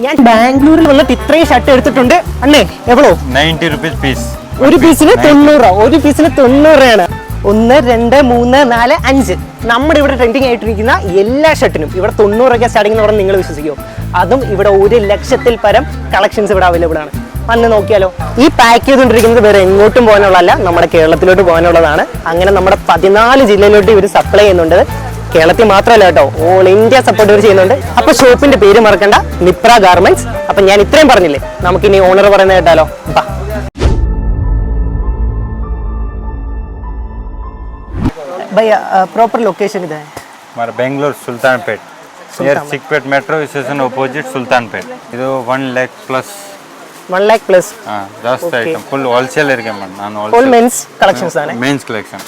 ഞാൻ ബാംഗ്ലൂരിൽ വന്നിട്ട് ഇത്രയും ഷർട്ട് എടുത്തിട്ടുണ്ട് അല്ലേ? എവ്വളോ? 90 rupees പീസ്. ഒരു പീസിന് 90. ഒരു പീസിന് 90 രൂപയാണ്. 1 2 3 4 5 നമ്മുടെ ഇവിടെ ട്രെൻഡിങ് ആയിട്ടിരിക്കുന്ന എല്ലാ ഷർട്ടിനും ഇവിടെ 90 രൂപ സ്റ്റാർട്ടിംഗ് എന്ന് പറഞ്ഞാൽ നിങ്ങൾ വിശ്വസിക്കുമോ? അതും ഇവിടെ 1 ലക്ഷത്തിൽ പരം കളക്ഷൻസ് ഇവിടെ അവൈലബിൾ ആണ്. വന്ന് നോക്കിയാലോ. ഈ പാക്ക് ചെയ്തുകൊണ്ടിരിക്കുന്നത് വേറെ എങ്ങോട്ടും പോകാനുള്ളതല്ല, നമ്മുടെ കേരളത്തിലോട്ട് പോകാനുള്ളതാണ്. അങ്ങനെ നമ്മുടെ 14 ജില്ലയിലോട്ട് ഇവർ സപ്ലൈ ചെയ്യുന്നുണ്ട്. കേരളത്തിൽ മാത്രമല്ല കേട്ടോ, ഓൾ ഇന്ത്യ സപ്പോർട്ട് ഇവർ ചെയ്യുന്നുണ്ട്. അപ്പൊ ഷോപ്പിന്റെ പേര് മറക്കണ്ട, നിപ്ര ഗാർമെന്റ്സ്. അപ്പൊ ഞാൻ ഇത്രയും പറഞ്ഞില്ലേ, നമുക്കിനി ഓണർ പറയുന്നത് കേട്ടാലോ. भैया प्रॉपर लोकेशन इधर है हमारा Bangalore Sultanpet near Chickpet metro station opposite Sultanpet ಇದು 1 lakh plus 1 lakh plus ಜಾಸ್ತಿ ಐಟಮ್ ಫುಲ್ ಹೋಲ್ಸೇಲರ್ ಗೆ ನಾನು ಫುಲ್ ಮೆನ್ಸ್ ಕಲೆಕ್ಷನ್ಸ್ ആണ് men's collection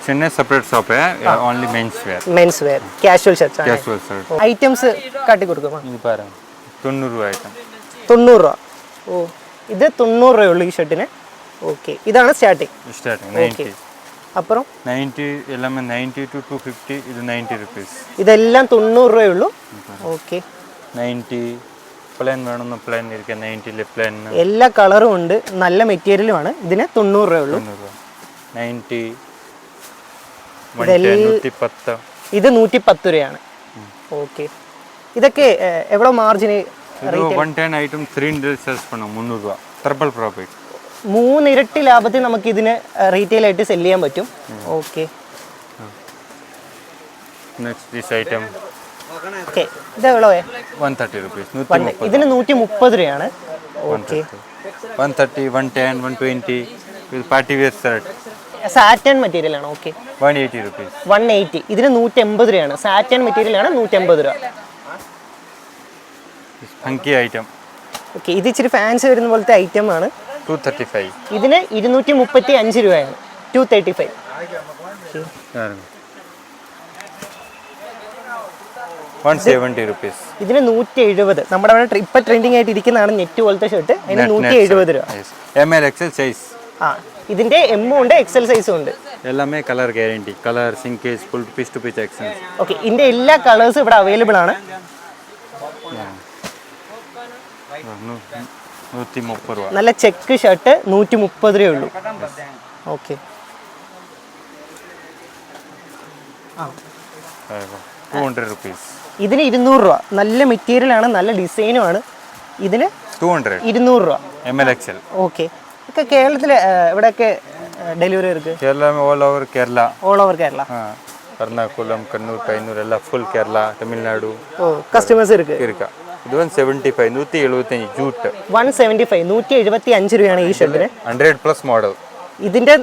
Chennai separate shop है only men's wear casual shirts ആണ് कैजुअल शर्ट ഐറ്റംസ് കാട്ടി കൊടുക്കുമോ? ഇത് പാരം 90 രൂപ ഐറ്റം 90 രൂപ. ഓ ഇത് 90 രൂപയുള്ളൂ ഈ ഷർട്ടിന്. ഓക്കേ, ഇതാണ് സ്റ്റാർട്ടിംഗ് 90. അപ്പുറം 90 എല്ലാമേ 90 to 250. ഇത് 90 rupees. ഇതെല്ലാം 90 രൂപയുള്ളൂ. ഓക്കേ, 90 പ്ലെയിൻ വേണമെന്ന് പ്ലെയിൻ ഇരിക്കുക. 90 പ്ലെയിൻ എല്ലാ കളറും ഉണ്ട്, നല്ല മെറ്റീരിയലും ആണ്. ഇതിന് 90 രൂപയുള്ളൂ. 90 110. ഇത് 110 രൂപയാണ്. ഓക്കേ, ഇതൊക്കെ എവിടെ മാർജിന്? 110 ഐറ്റം 300 സെൽസ് പണം 300 രൂപ. Triple profit. 3 ഇരട്ടി ലാഭത്തിൽ നമുക്ക് ഇതിന് റീറ്റെയിൽ ആയിട്ട് സെല് ചെയ്യാൻ പറ്റും. Okay, next this item. Okay, ഇത് എவ்வளோ? 130 rupees. ഇതിന് 130 രൂപയാണ്. ഓക്കെ, 130 110 120 ഇത് party wear shirt. Satin material ആണ്. Okay, 180 rupees. 180. ഇതിന് 180 രൂപയാണ്. സാറ്റൻ മെറ്റീരിയൽ ആണ്, 180 രൂപ. Funky item. ഓക്കെ, ഇത് ഇച്ചിരി ഫാൻസി വരുന്ന പോലത്തെ ഐറ്റം ആണ്. 235. ഇതിന് 235 രൂപയാണ്. 235. 170 rupees. ഇതിന് 170. നമ്മുടെ അവിടെ ഇപ്പൊ ട്രെൻഡിങ് ആയിട്ട് ഇരിക്കുന്നതാണ് നെറ്റ് പോലത്തെ ഷർട്ട്. അതിന് 170 രൂപ. ML XL സൈസ്. ഇതിന്റെ എം ഉണ്ട്, എക്സൽ സൈസും ഉണ്ട്. എല്ലാമേ colour guarantee, colour shrinkage full piece to piece XL. Okay, ഇതിന്റെ എല്ലാ കളേഴ്സും ഇവിടെ അവൈലബിൾ ആണ്. 130 രൂപ. നല്ല ചെക്ക് ഷർട്ട് 130 രൂപയേ ഉള്ളൂ. Okay, 200 rupees. ഇതിന് 200 രൂപ. നല്ല മെറ്റീരിയൽ ആണ്, നല്ല ഡിസൈനും ആണ്. ഇതിന് 200 രൂപ. ML XL. ഓക്കെ, ഒക്കെ കേരളത്തിലെ എവിടെയൊക്കെ ഡെലിവറി ഇருக்கு? Kerala all over Kerala. All over Kerala. Ernakulam, Kannur, Payyannur എല്ലാം ഫുൾ കേരള, തമിഴ്നാട്. ഓ, കസ്റ്റമേഴ്സ് ഇருக்கு. ഇത് 175 175 ജൂട്ട്. 175 175 രൂപയാണ് ഈ ഷർട്ടിന്. 100+ മോഡൽ. ഇതിന്റെ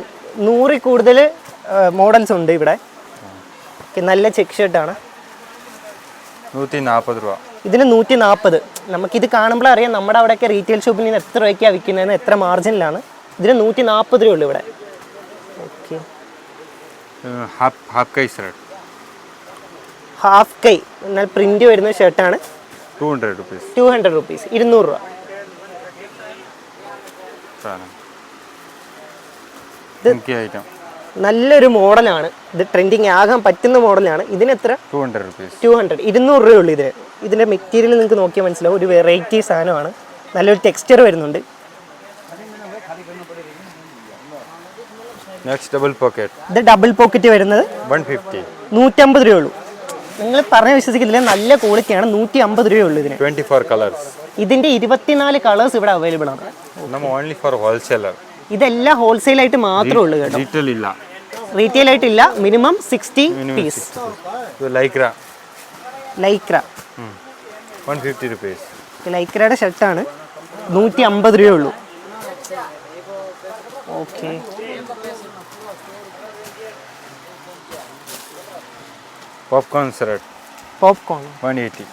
100 കൂടുതൽ മോഡൽസ് ഉണ്ട് ഇവിടെ. നല്ല ചെക്ക് ഷർട്ടാണ്. 140 രൂപ. ഇതിന് 140. നമുക്കിത് കാണുമ്പോൾ അറിയാം നമ്മുടെ അവിടെയൊക്കെ റീറ്റെയിൽ ഷോപ്പിൽ നിന്ന് എത്ര രൂപയ്ക്കാണ് വിൽക്കുന്നതെന്ന്, എത്ര മാർജിനിലാണ്. ഇതിന് 140 രൂപ ഉള്ളൂ ഇവിടെ. ഓക്കെ, ഹാഫ് കൈ ഷർട്ട്. ഹാഫ് കൈ എന്നാൽ പ്രിന്റ് വരുന്ന ഷർട്ടാണ്. 200 rupees. 200 rupees. 200 രൂപ. നല്ലൊരു മോഡലാണ്. ഇത് ട്രെൻഡിങ് ആകാൻ പറ്റുന്ന മോഡലാണ്. ഇതിന് എത്ര? 200 rupees. 200. 200 രൂപയുള്ളൂ ഇതിന്. ഇതിന്റെ മെറ്റീരിയൽ നിങ്ങൾക്ക് നോക്കിയാൽ മനസ്സിലാവും, ഒരു വെറൈറ്റി സാധനമാണ്. നല്ലൊരു ടെക്സ്ചർ വരുന്നുണ്ട്. Next double pocket. ഇത് ഡബിൾ പോക്കറ്റ് വരുന്നത് 150. 150 രൂപയുള്ളൂ. നിങ്ങൾ പറഞ്ഞ വിശ്വസിക്കില്ല, നല്ല ക്വാളിറ്റിയാണ്. 150 രൂപയുള്ളൂ ഇതിന്. 24 കളേഴ്സ്. ഇതിന്റെ 24 കളേഴ്സ് ഇവിടെ അവൈലബിൾ ആണ്. Only for wholesaler. ഇതെല്ലാം ഹോൾസെയിൽ ആയിട്ട് മാത്രമേ ഉള്ളൂ കേട്ടോ, റീറ്റെയിൽ ആയിട്ടില്ല. Minimum 60 piece. Lycra 150 rupees. ലൈക്രയുടെ ഷർട്ടാണ്. 150 രൂപയുള്ളൂ. Okay, popcorn shirt. Popcorn 180.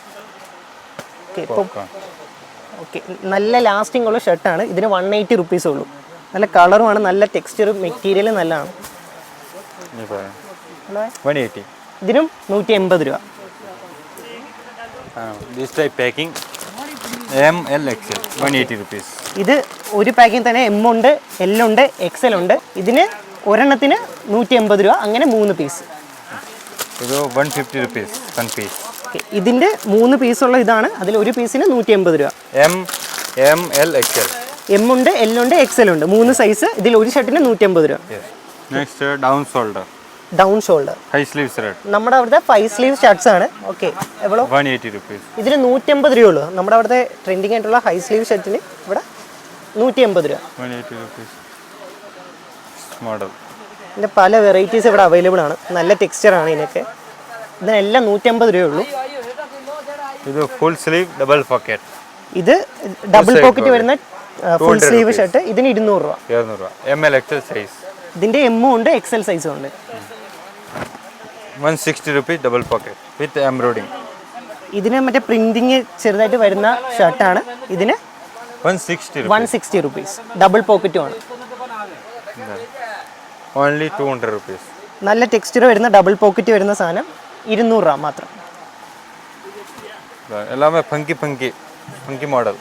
Okay, നല്ല ലാസ്റ്റിംഗ് ഉള്ള ഷർട്ടാണ്. ഇതിന് 180 rupees ഉള്ളൂ. നല്ല കളറുമാണ്, നല്ല ടെക്സ്ചറും മെറ്റീരിയലും നല്ലതാണ്. 180. ഇതിനും 180 രൂപ. This type packing ML XL 180 rupees. ഇത് ഒരു പാക്കിംഗ് തന്നെ എം ഉണ്ട്, എൽ ഉണ്ട്, എക്സൽ ഉണ്ട്. ഇതിന് ഒരെണ്ണത്തിന് 180 രൂപ. അങ്ങനെ 3 പീസ്. ഇത് 150 rupees 1 piece. ഓക്കെ, ഇതിൻ്റെ 3 പീസുള്ള ഇതാണ്. അതിൽ ഒരു പീസിന് 180 രൂപ. M, L, XL. എം ഉണ്ട്, എൽ ഉണ്ട്, എക്സൽ ഉണ്ട്, 3 സൈസ്. ഇതിൽ ഒരു ഷർട്ടിന് 180 രൂപ. Next down shoulder. Down shoulder high sleeve shirt. നമ്മുടെ അവിടുത്തെ 5 സ്ലീവ് ഷർട്ട്സ് ആണ്. ഓക്കെ, എவ்வளോ? 180 rupees. ഇതിന് 180 രൂപയുള്ളൂ. നമ്മുടെ അവിടുത്തെ ട്രെൻഡിങ് ആയിട്ടുള്ള ഹൈ സ്ലീവ് ഷർട്ടിന് ഇവിടെ 180 രൂപ. 180 rupees. മോഡൽ. ഇതിൻ്റെ പല വെറൈറ്റീസ് ഇവിടെ അവൈലബിൾ ആണ്. നല്ല ടെക്സ്ചറാണ് ഇതിനൊക്കെ. ഇതിനെല്ലാം 150 രൂപയുള്ളൂ. ഇത് ഫുൾ സ്ലീവ് ഡബിൾ പോക്കറ്റ്. ഇത് ഡബിൾ പോക്കറ്റ് വരുന്ന ഫുൾ സ്ലീവ് ഷർട്ട്. ഇതിന് 200 രൂപ. 200 രൂപ. ML XL size. ഇതിൻ്റെ എമ്മും ഉണ്ട്, എക്സൽ സൈസും ഉണ്ട്. 160 rupees ഡബിൾ പോക്കറ്റ് വിത്ത് എംബ്രോയിഡിംഗ്. ഇതിന് മറ്റേ പ്രിന്റിങ് ചെറുതായിട്ട് വരുന്ന ഷർട്ടാണ്. ഇതിന് 160 rupees. ഡബിൾ പോക്കറ്റും ആണ്. Only 200 rupees. നല്ല ടെക്സ്ചർ വരുന്ന ഡബിൾ പോക്കറ്റ് വരുന്ന സാധനം 200 രൂപ മാത്രം. എല്ലാമേ ഫങ്കി മോഡൽ.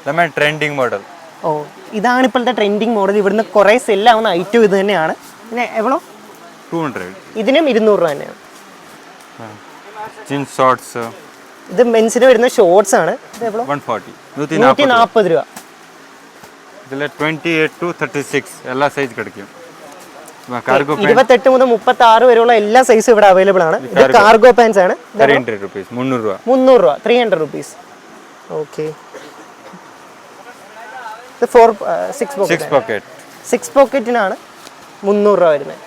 എല്ലാമേ ട്രെൻഡിങ് മോഡൽ. ഓ, ഇതാണ് ഇപ്പോഴത്തെ ട്രെൻഡിങ് മോഡൽ. ഇവിടുന്ന് കുറേ സെല്ലാവുന്ന ഐറ്റം ഇത് തന്നെയാണ്. പിന്നെ എவ்வளോ? 200. ഇതിനും 200 രൂപ തന്നെയാണ്. Jeans shorts. ഇത് മെൻസിന് വരുന്ന ഷോർട്സ് ആണ്. ഇത് എவ்வளോ? 140 രൂപ. ഇതിൽ 28 to 36 എല്ലാ സൈസ് കിടക്കും. കാർഗോ 28 മുതൽ 36 വരെയുള്ള എല്ലാ സൈസും ഇവിടെ അവൈലബിൾ ആണ്. ഇത് കാർഗോ പാൻസ് ആണ്. 300 rupees. 300 രൂപ. 300 rupees. ഓക്കെ, ഇത് 6 പോക്കറ്റ്. 6 പോക്കറ്റിനാണ് 300 രൂപ വരുന്നത്.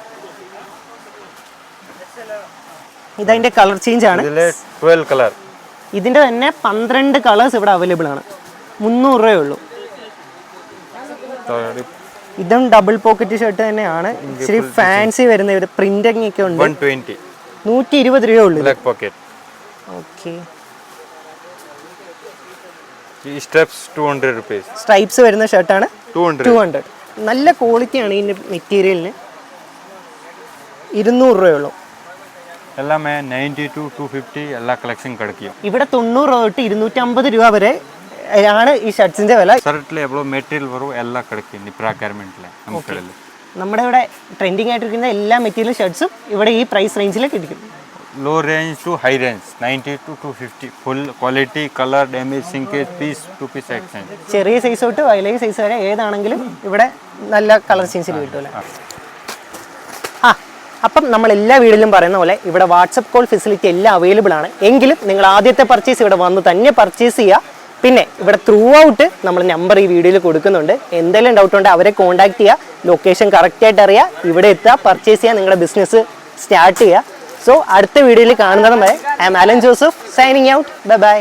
ഇതതിൻ്റെ കളർ ചേഞ്ച് ആണ്. 12 കളർ. ഇതിൻ്റെ തന്നെ 12 കളേഴ്സ് ഇവിടെ അവൈലബിൾ ആണ്. 300 രൂപയേ ഉള്ളൂ. ഇതും ഡബിൾ പോക്കറ്റ് ഷർട്ട് തന്നെയാണ്. ഇച്ചിരി ഫാൻസി വരുന്ന ഒരു പ്രിന്റിംഗ് ഒക്കെ ഉണ്ട്. 120 രൂപയേ ഉള്ളൂ. Black pocket. Okay, steps 200 rupees. Stripes വരുന്ന ഷർട്ടാണ്. 200. നല്ല ക്വാളിറ്റിയാണ് ഇതിൻ്റെ മെറ്റീരിയലിന്. 200 രൂപയേ ഉള്ളൂ. എല്ലാമേ 90 to 250 എല്ലാ കളക്ഷൻ കിടക്കും. ഇവിടെ 90 രൂപ തൊട്ട് 250 രൂപ വരെ ആണ് ഈ ഷർട്ട്സിന്റെ വില. ഷർട്ടിൽ എவ்வளோ മെറ്റീരിയൽ വരും എല്ലാ കിടക്കും. നിപ്ര ഗാർമെന്റിലെ നമ്മുടെ ഇവിടെ ട്രെൻഡിങ് ആയിട്ടിരിക്കുന്ന എല്ലാ മെറ്റീരിയൽ ഷർട്ട്സും ഇവിടെ ഈ പ്രൈസ് റേഞ്ചിൽ കിട്ടും. Low range to high range 90 to 250. Full quality, colour, damage, shrinkage, piece to piece exchange. ചെറിയ സൈസ് തൊട്ട് വലിയ സൈസ് വരെ ഏതാണെങ്കിലും ഇവിടെ നല്ല കളർ ചേഞ്ചിൽ കിട്ടുമല്ലോ. അപ്പം നമ്മൾ എല്ലാ വീഡിയോയിലും പറയുന്ന പോലെ ഇവിടെ വാട്സപ്പ് കോൾ ഫെസിലിറ്റി എല്ലാം അവൈലബിൾ ആണ്. എങ്കിലും നിങ്ങൾ ആദ്യത്തെ പർച്ചേസ് ഇവിടെ വന്ന് തന്നെ പർച്ചേസ് ചെയ്യുക. പിന്നെ ഇവിടെ ത്രൂ ഔട്ട് നമ്മൾ നമ്പർ ഈ വീഡിയോയിൽ കൊടുക്കുന്നുണ്ട്. എന്തെങ്കിലും ഡൗട്ട് ഉണ്ടെങ്കിൽ അവരെ കോൺടാക്ട് ചെയ്യുക. ലൊക്കേഷൻ കറക്റ്റായിട്ട് അറിയുക, ഇവിടെ എത്തുക, പർച്ചേസ് ചെയ്യുക, നിങ്ങളുടെ ബിസിനസ് സ്റ്റാർട്ട് ചെയ്യുക. സോ അടുത്ത വീഡിയോയിൽ കാണുന്നത് വരെ I am Alan Joseph signing out. By.